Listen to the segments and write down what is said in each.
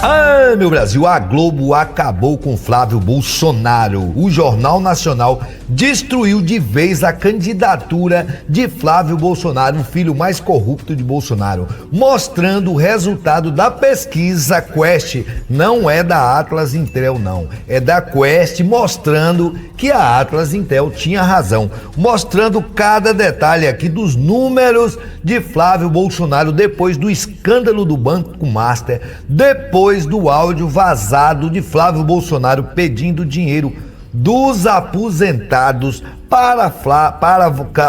Ah, meu Brasil, a Globo acabou com Flávio Bolsonaro. O Jornal Nacional destruiu de vez a candidatura de Flávio Bolsonaro, o filho mais corrupto de Bolsonaro, mostrando o resultado da pesquisa Quest. Não é da Atlas Intel, não. É da Quest, mostrando que a Atlas Intel tinha razão. Mostrando cada detalhe aqui dos números de Flávio Bolsonaro depois do escândalo do Banco Master, depois do áudio vazado de Flávio Bolsonaro pedindo dinheiro dos aposentados para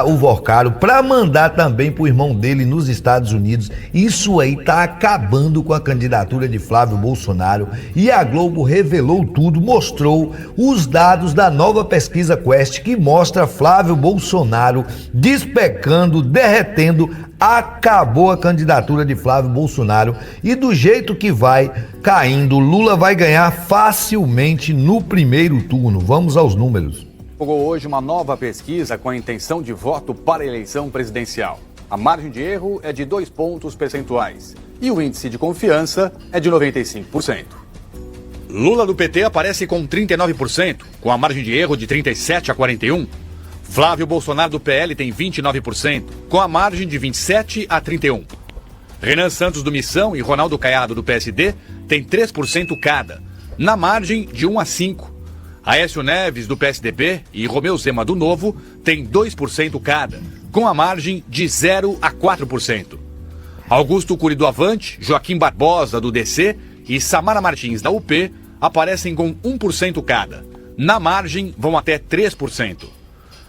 o Vocaro, para mandar também para o irmão dele nos Estados Unidos. Isso aí tá acabando com a candidatura de Flávio Bolsonaro, e a Globo revelou tudo, mostrou os dados da nova pesquisa Quest, que mostra Flávio Bolsonaro despecando, derretendo. Acabou a candidatura de Flávio Bolsonaro, e do jeito que vai caindo, Lula vai ganhar facilmente no primeiro turno. Vamos aos números. Divulgou hoje uma nova pesquisa com a intenção de voto para a eleição presidencial. A margem de erro é de 2 pontos percentuais e o índice de confiança é de 95%. Lula do PT aparece com 39%, com a margem de erro de 37 a 41. Flávio Bolsonaro do PL tem 29%, com a margem de 27 a 31. Renan Santos do Missão e Ronaldo Caiado do PSD têm 3% cada, na margem de 1 a 5. Aécio Neves, do PSDB, e Romeu Zema, do Novo, têm 2% cada, com a margem de 0 a 4%. Augusto Cury, do Avante, Joaquim Barbosa, do DC, e Samara Martins, da UP, aparecem com 1% cada. Na margem, vão até 3%.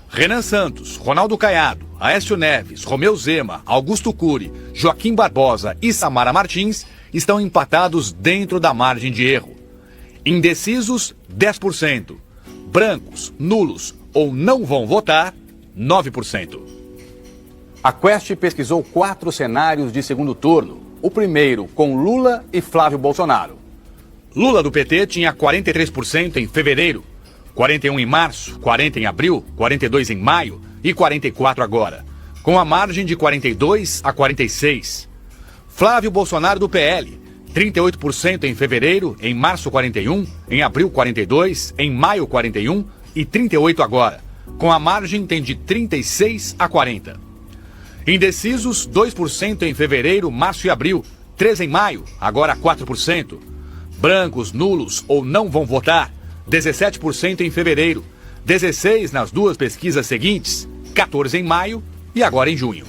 Renan Santos, Ronaldo Caiado, Aécio Neves, Romeu Zema, Augusto Cury, Joaquim Barbosa e Samara Martins estão empatados dentro da margem de erro. Indecisos, 10%. Brancos, nulos ou não vão votar, 9%. A Quest pesquisou 4 cenários de segundo turno. O primeiro com Lula e Flávio Bolsonaro. Lula do PT tinha 43% em fevereiro, 41% em março, 40% em abril, 42% em maio e 44% agora, com a margem de 42% a 46%. Flávio Bolsonaro do PL, 38% em fevereiro, em março 41%, em abril 42%, em maio 41% e 38% agora, com a margem tem de 36% a 40%. Indecisos, 2% em fevereiro, março e abril, 3% em maio, agora 4%. Brancos, nulos ou não vão votar, 17% em fevereiro, 16% nas duas pesquisas seguintes, 14% em maio e agora em junho.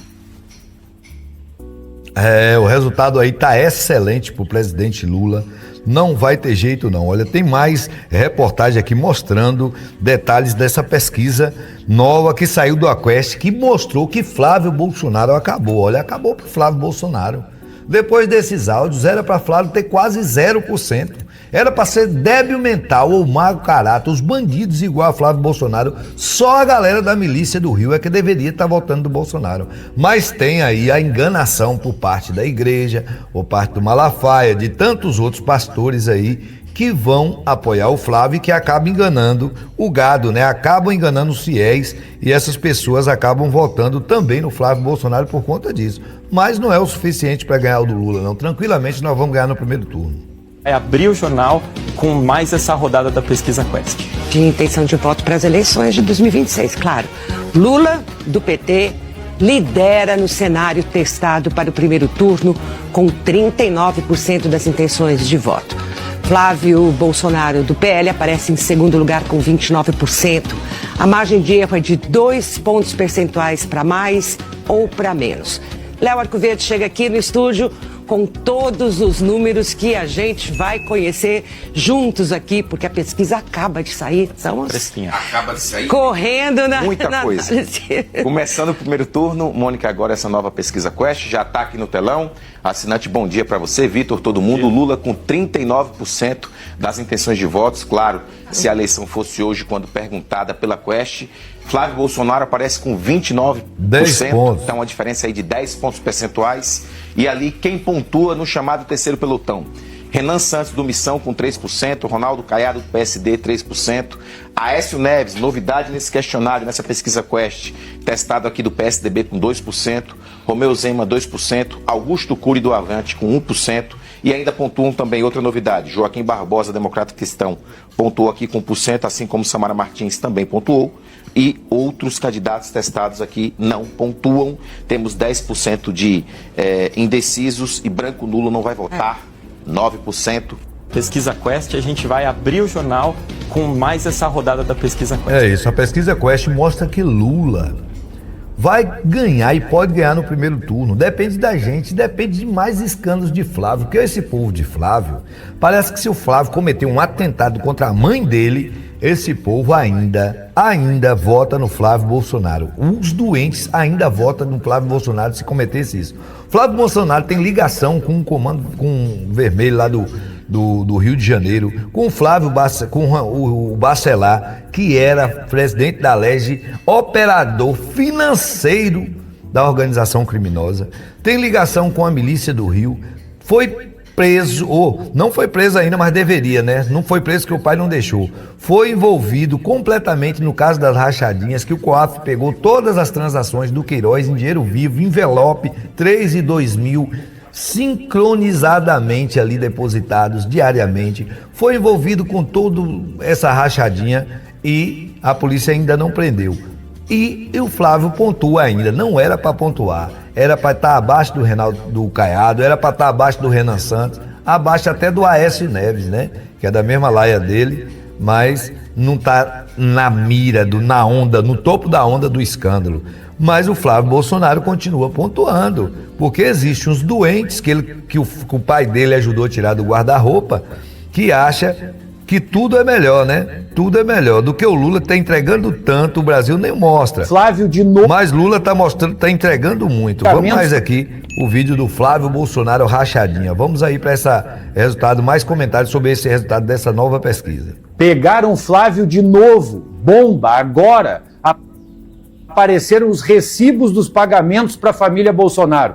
O resultado aí tá excelente pro presidente Lula. Não vai ter jeito não. Olha, tem mais reportagem aqui mostrando detalhes dessa pesquisa nova que saiu do Quest, que mostrou que Flávio Bolsonaro acabou. Olha, acabou pro Flávio Bolsonaro. Depois desses áudios, era para Flávio ter quase 0%. Era para ser débil mental ou mau caráter, os bandidos igual a Flávio Bolsonaro. Só a galera da milícia do Rio é que deveria estar votando do Bolsonaro. Mas tem aí a enganação por parte da igreja, por parte do Malafaia, de tantos outros pastores aí que vão apoiar o Flávio e que acabam enganando o gado, né? Acabam enganando os fiéis, e essas pessoas acabam votando também no Flávio Bolsonaro por conta disso. Mas não é o suficiente para ganhar o do Lula, não. Tranquilamente nós vamos ganhar no primeiro turno. É abrir o jornal com mais essa rodada da pesquisa Quest. De intenção de voto para as eleições de 2026, claro. Lula, do PT, lidera no cenário testado para o primeiro turno com 39% das intenções de voto. Flávio Bolsonaro, do PL, aparece em segundo lugar com 29%. A margem de erro é de 2 pontos percentuais para mais ou para menos. Léo Arcoverde chega aqui no estúdio com todos os números que a gente vai conhecer juntos aqui, porque a pesquisa acaba de sair. Estamos acaba de sair. Correndo muita coisa. Começando o primeiro turno, Mônica, agora essa nova pesquisa Quest já está aqui no telão. Assinante, bom dia para você, Vitor, todo mundo. Lula com 39% das intenções de votos. Claro, se a eleição fosse hoje, quando perguntada pela Quest, Flávio Bolsonaro aparece com 29%. 10 pontos. Então, uma diferença aí de 10 pontos percentuais. E ali, quem pontua no chamado terceiro pelotão? Renan Santos do Missão com 3%, Ronaldo Caiado do PSD 3%, Aécio Neves, novidade nesse questionário, nessa pesquisa Quest, testado aqui do PSDB com 2%, Romeu Zema 2%, Augusto Cury do Avante com 1% E ainda pontuam também outra novidade. Joaquim Barbosa, Democrata Cristão, pontuou aqui com 1%, assim como Samara Martins também pontuou. E outros candidatos testados aqui não pontuam. Temos 10% de indecisos e branco nulo não vai votar, 9%. Pesquisa Quest, a gente vai abrir o jornal com mais essa rodada da Pesquisa Quest. É isso, a Pesquisa Quest mostra que Lula vai ganhar e pode ganhar no primeiro turno. Depende da gente, depende de mais escândalos de Flávio, porque esse povo de Flávio, parece que se o Flávio cometer um atentado contra a mãe dele, esse povo ainda vota no Flávio Bolsonaro. Os doentes ainda votam no Flávio Bolsonaro se cometesse isso. Flávio Bolsonaro tem ligação com o comando, com o vermelho lá do Rio de Janeiro, com o Flávio com o Bacelar, que era presidente da LEGE, operador financeiro da organização criminosa, tem ligação com a milícia do Rio, foi preso, não foi preso ainda, mas deveria, né? Não foi preso que o pai não deixou. Foi envolvido completamente no caso das rachadinhas, que o COAF pegou todas as transações do Queiroz em dinheiro vivo, envelope, 3 e 2 mil, sincronizadamente ali depositados diariamente. Foi envolvido com toda essa rachadinha e a polícia ainda não prendeu. E o Flávio pontua ainda, não era para pontuar, era para estar abaixo do Reinaldo Caiado, era para estar abaixo do Renan Santos, abaixo até do Aécio Neves, né? Que é da mesma laia dele, mas não está na mira, na onda, no topo da onda do escândalo. Mas o Flávio Bolsonaro continua pontuando, porque existem uns doentes que o pai dele ajudou a tirar do guarda-roupa, que acha que tudo é melhor, né? Tudo é melhor do que o Lula, que está entregando tanto, o Brasil nem mostra. Flávio de novo. Mas Lula está entregando muito. Vamos mais aqui o vídeo do Flávio Bolsonaro rachadinha. Vamos aí para esse resultado, mais comentários sobre esse resultado dessa nova pesquisa. Pegaram Flávio de novo. Bomba, agora apareceram os recibos dos pagamentos para a família Bolsonaro.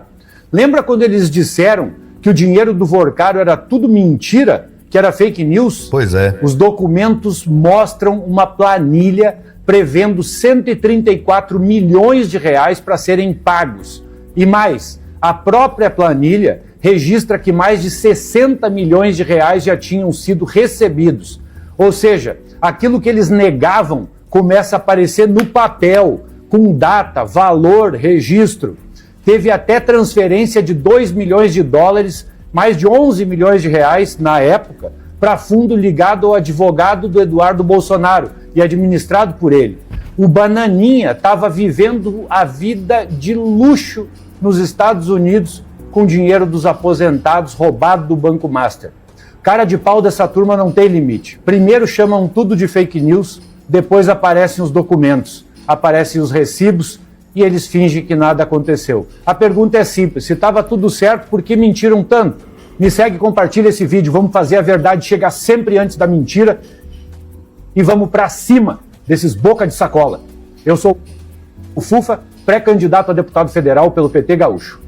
Lembra quando eles disseram que o dinheiro do Vorcaro era tudo mentira? Que era fake news? Pois é. Os documentos mostram uma planilha prevendo 134 milhões de reais para serem pagos. E mais, a própria planilha registra que mais de 60 milhões de reais já tinham sido recebidos. Ou seja, aquilo que eles negavam começa a aparecer no papel, com data, valor, registro. Teve até transferência de 2 milhões de dólares, mais de 11 milhões de reais na época, para fundo ligado ao advogado do Eduardo Bolsonaro e administrado por ele. O Bananinha estava vivendo a vida de luxo nos Estados Unidos com dinheiro dos aposentados roubado do Banco Master. Cara de pau dessa turma não tem limite. Primeiro chamam tudo de fake news, depois aparecem os documentos, aparecem os recibos e eles fingem que nada aconteceu. A pergunta é simples, se estava tudo certo, por que mentiram tanto? Me segue, compartilha esse vídeo, vamos fazer a verdade chegar sempre antes da mentira e vamos para cima desses boca de sacola. Eu sou o Fufa, pré-candidato a deputado federal pelo PT Gaúcho.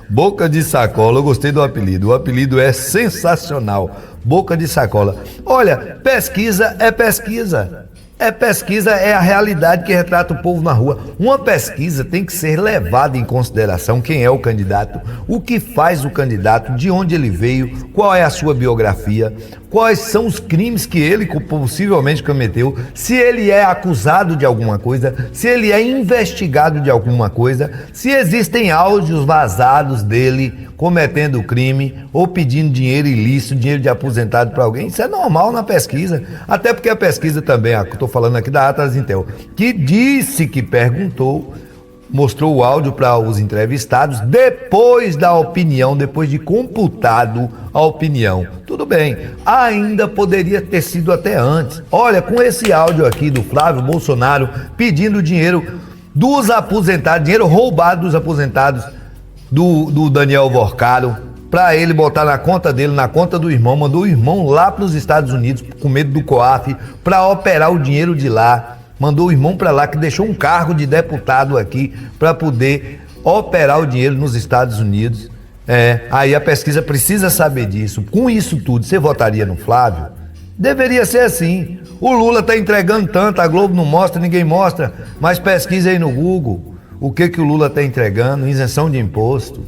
Boca de sacola, eu gostei do apelido. O apelido é sensacional. Boca de sacola. Olha, pesquisa é pesquisa. Pesquisa é a realidade que retrata o povo na rua. Uma pesquisa tem que ser levada em consideração quem é o candidato, o que faz o candidato, de onde ele veio, qual é a sua biografia, quais são os crimes que ele possivelmente cometeu, se ele é acusado de alguma coisa, se ele é investigado de alguma coisa, se existem áudios vazados dele cometendo crime ou pedindo dinheiro ilícito, dinheiro de aposentado para alguém. Isso é normal na pesquisa, até porque a pesquisa também, estou falando aqui da Atlas Intel, que disse que perguntou, mostrou o áudio para os entrevistados depois da opinião, depois de computado a opinião. Tudo bem, ainda poderia ter sido até antes. Olha, com esse áudio aqui do Flávio Bolsonaro pedindo dinheiro dos aposentados, dinheiro roubado dos aposentados do Daniel Vorcaro, para ele botar na conta dele, na conta do irmão, mandou o irmão lá para os Estados Unidos, com medo do COAF, para operar o dinheiro de lá, mandou o irmão para lá, que deixou um cargo de deputado aqui, para poder operar o dinheiro nos Estados Unidos. Aí a pesquisa precisa saber disso. Com isso tudo, você votaria no Flávio? Deveria ser assim. O Lula está entregando tanto, a Globo não mostra, ninguém mostra, mas pesquisa aí no Google o que o Lula está entregando: isenção de imposto,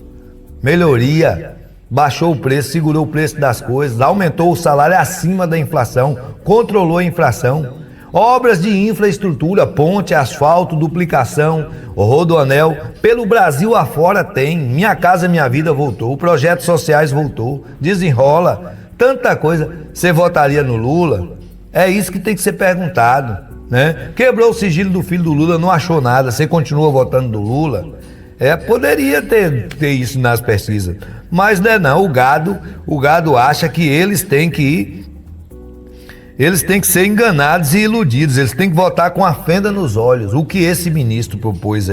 melhoria baixou o preço, segurou o preço das coisas, aumentou o salário acima da inflação, controlou a inflação. Obras de infraestrutura, ponte, asfalto, duplicação, rodoanel, pelo Brasil afora tem. Minha Casa Minha Vida voltou, projetos sociais voltou, desenrola, tanta coisa. Você votaria no Lula? É isso que tem que ser perguntado, né? Quebrou o sigilo do filho do Lula, não achou nada, você continua votando no Lula? Poderia ter isso nas pesquisas, mas não, o gado acha que eles têm que ser enganados e iludidos, eles têm que votar com a fenda nos olhos. O que esse ministro propôs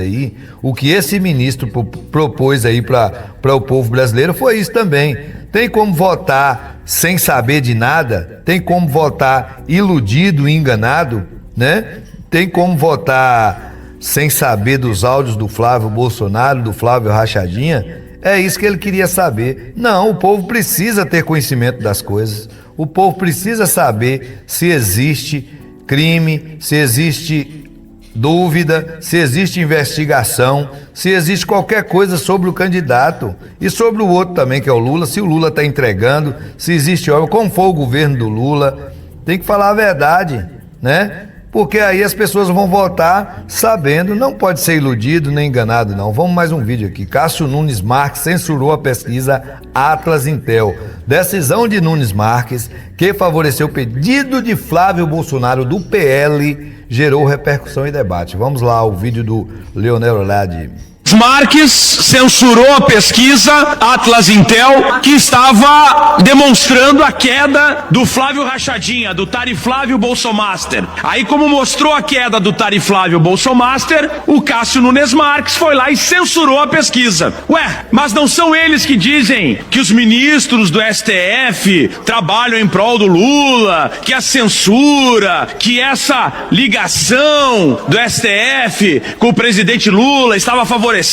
aí, para o povo brasileiro foi isso também. Tem como votar sem saber de nada? Tem como votar iludido e enganado, né? Tem como votar sem saber dos áudios do Flávio Bolsonaro, do Flávio Rachadinha? É isso que ele queria saber. Não, o povo precisa ter conhecimento das coisas. O povo precisa saber se existe crime, se existe dúvida, se existe investigação, se existe qualquer coisa sobre o candidato e sobre o outro também, que é o Lula, se o Lula está entregando, se existe obra, como foi o governo do Lula. Tem que falar a verdade, né? Porque aí as pessoas vão votar sabendo, não pode ser iludido nem enganado não. Vamos mais um vídeo aqui. Cássio Nunes Marques censurou a pesquisa Atlas Intel. Decisão de Nunes Marques, que favoreceu o pedido de Flávio Bolsonaro do PL, gerou repercussão e debate. Vamos lá, o vídeo do Leonel Olade. Marques censurou a pesquisa Atlas Intel, que estava demonstrando a queda do Flávio Rachadinha, do Tariflávio Bolsomaster. Aí, como mostrou a queda do Tariflávio Bolsomaster, o Cássio Nunes Marques foi lá e censurou a pesquisa. Ué, mas não são eles que dizem que os ministros do STF trabalham em prol do Lula, que a censura, que essa ligação do STF com o presidente Lula estava favorecendo,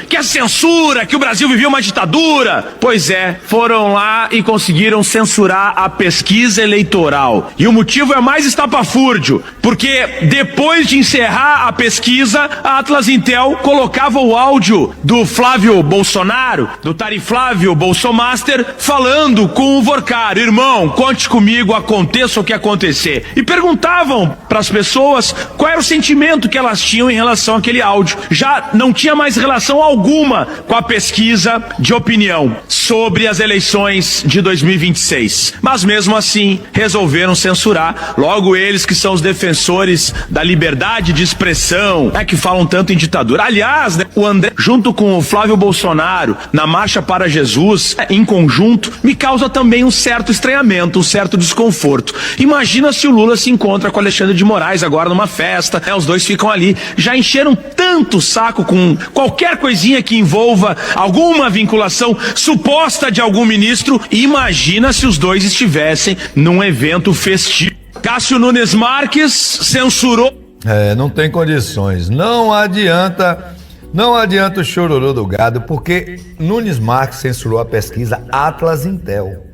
que a censura, que o Brasil vivia uma ditadura? Pois é, foram lá e conseguiram censurar a pesquisa eleitoral. E o motivo é mais estapafúrdio, porque depois de encerrar a pesquisa, a Atlas Intel colocava o áudio do Flávio Bolsonaro, do Tariflávio Bolsomaster, falando com o Vorcar: irmão, conte comigo, aconteça o que acontecer. E perguntavam para as pessoas qual era o sentimento que elas tinham em relação àquele áudio. Já não tinha mais relação alguma com a pesquisa de opinião sobre as eleições de 2026. Mas mesmo assim, resolveram censurar. Logo eles que são os defensores da liberdade de expressão, que falam tanto em ditadura. Aliás, o André, junto com o Flávio Bolsonaro, na Marcha para Jesus, em conjunto, me causa também um certo estranhamento, um certo desconforto. Imagina se o Lula se encontra com o Alexandre de Moraes agora numa festa, os dois ficam ali, já encheram tanto o saco com qualquer coisinha que envolva alguma vinculação suposta de algum ministro. Imagina se os dois estivessem num evento festivo. Cássio Nunes Marques censurou. Não tem condições. Não adianta o chororô do gado, porque Nunes Marques censurou a pesquisa Atlas Intel.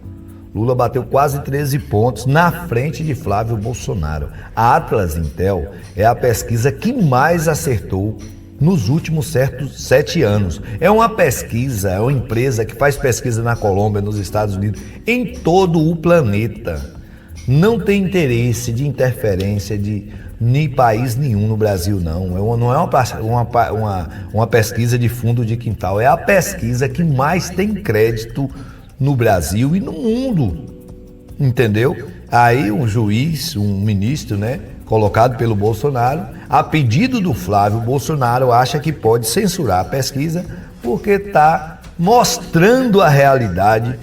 Lula bateu quase 13 pontos na frente de Flávio Bolsonaro. A Atlas Intel é a pesquisa que mais acertou nos últimos 7 anos. É uma pesquisa, é uma empresa que faz pesquisa na Colômbia, nos Estados Unidos, em todo o planeta. Não tem interesse de interferência de nem país nenhum no Brasil, não. Não é uma pesquisa de fundo de quintal, é a pesquisa que mais tem crédito no Brasil e no mundo, entendeu? Aí um juiz, um ministro, colocado pelo Bolsonaro, a pedido do Flávio Bolsonaro, acha que pode censurar a pesquisa porque está mostrando a realidade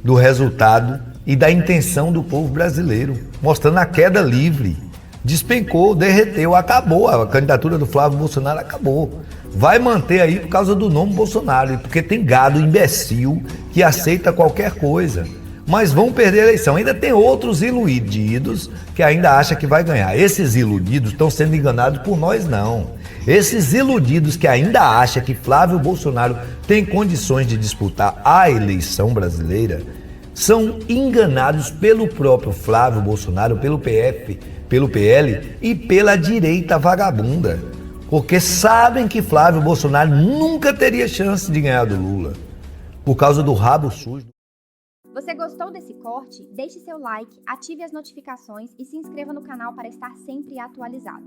do resultado e da intenção do povo brasileiro, mostrando a queda livre. Despencou, derreteu, acabou. A candidatura do Flávio Bolsonaro acabou. Vai manter aí por causa do nome Bolsonaro, porque tem gado imbecil que aceita qualquer coisa. Mas vão perder a eleição. Ainda tem outros iludidos que ainda acham que vai ganhar. Esses iludidos estão sendo enganados por nós, não. Esses iludidos que ainda acham que Flávio Bolsonaro tem condições de disputar a eleição brasileira são enganados pelo próprio Flávio Bolsonaro, pelo PL e pela direita vagabunda. Porque sabem que Flávio Bolsonaro nunca teria chance de ganhar do Lula. por causa do rabo sujo. Você gostou desse corte? Deixe seu like, ative as notificações e se inscreva no canal para estar sempre atualizado.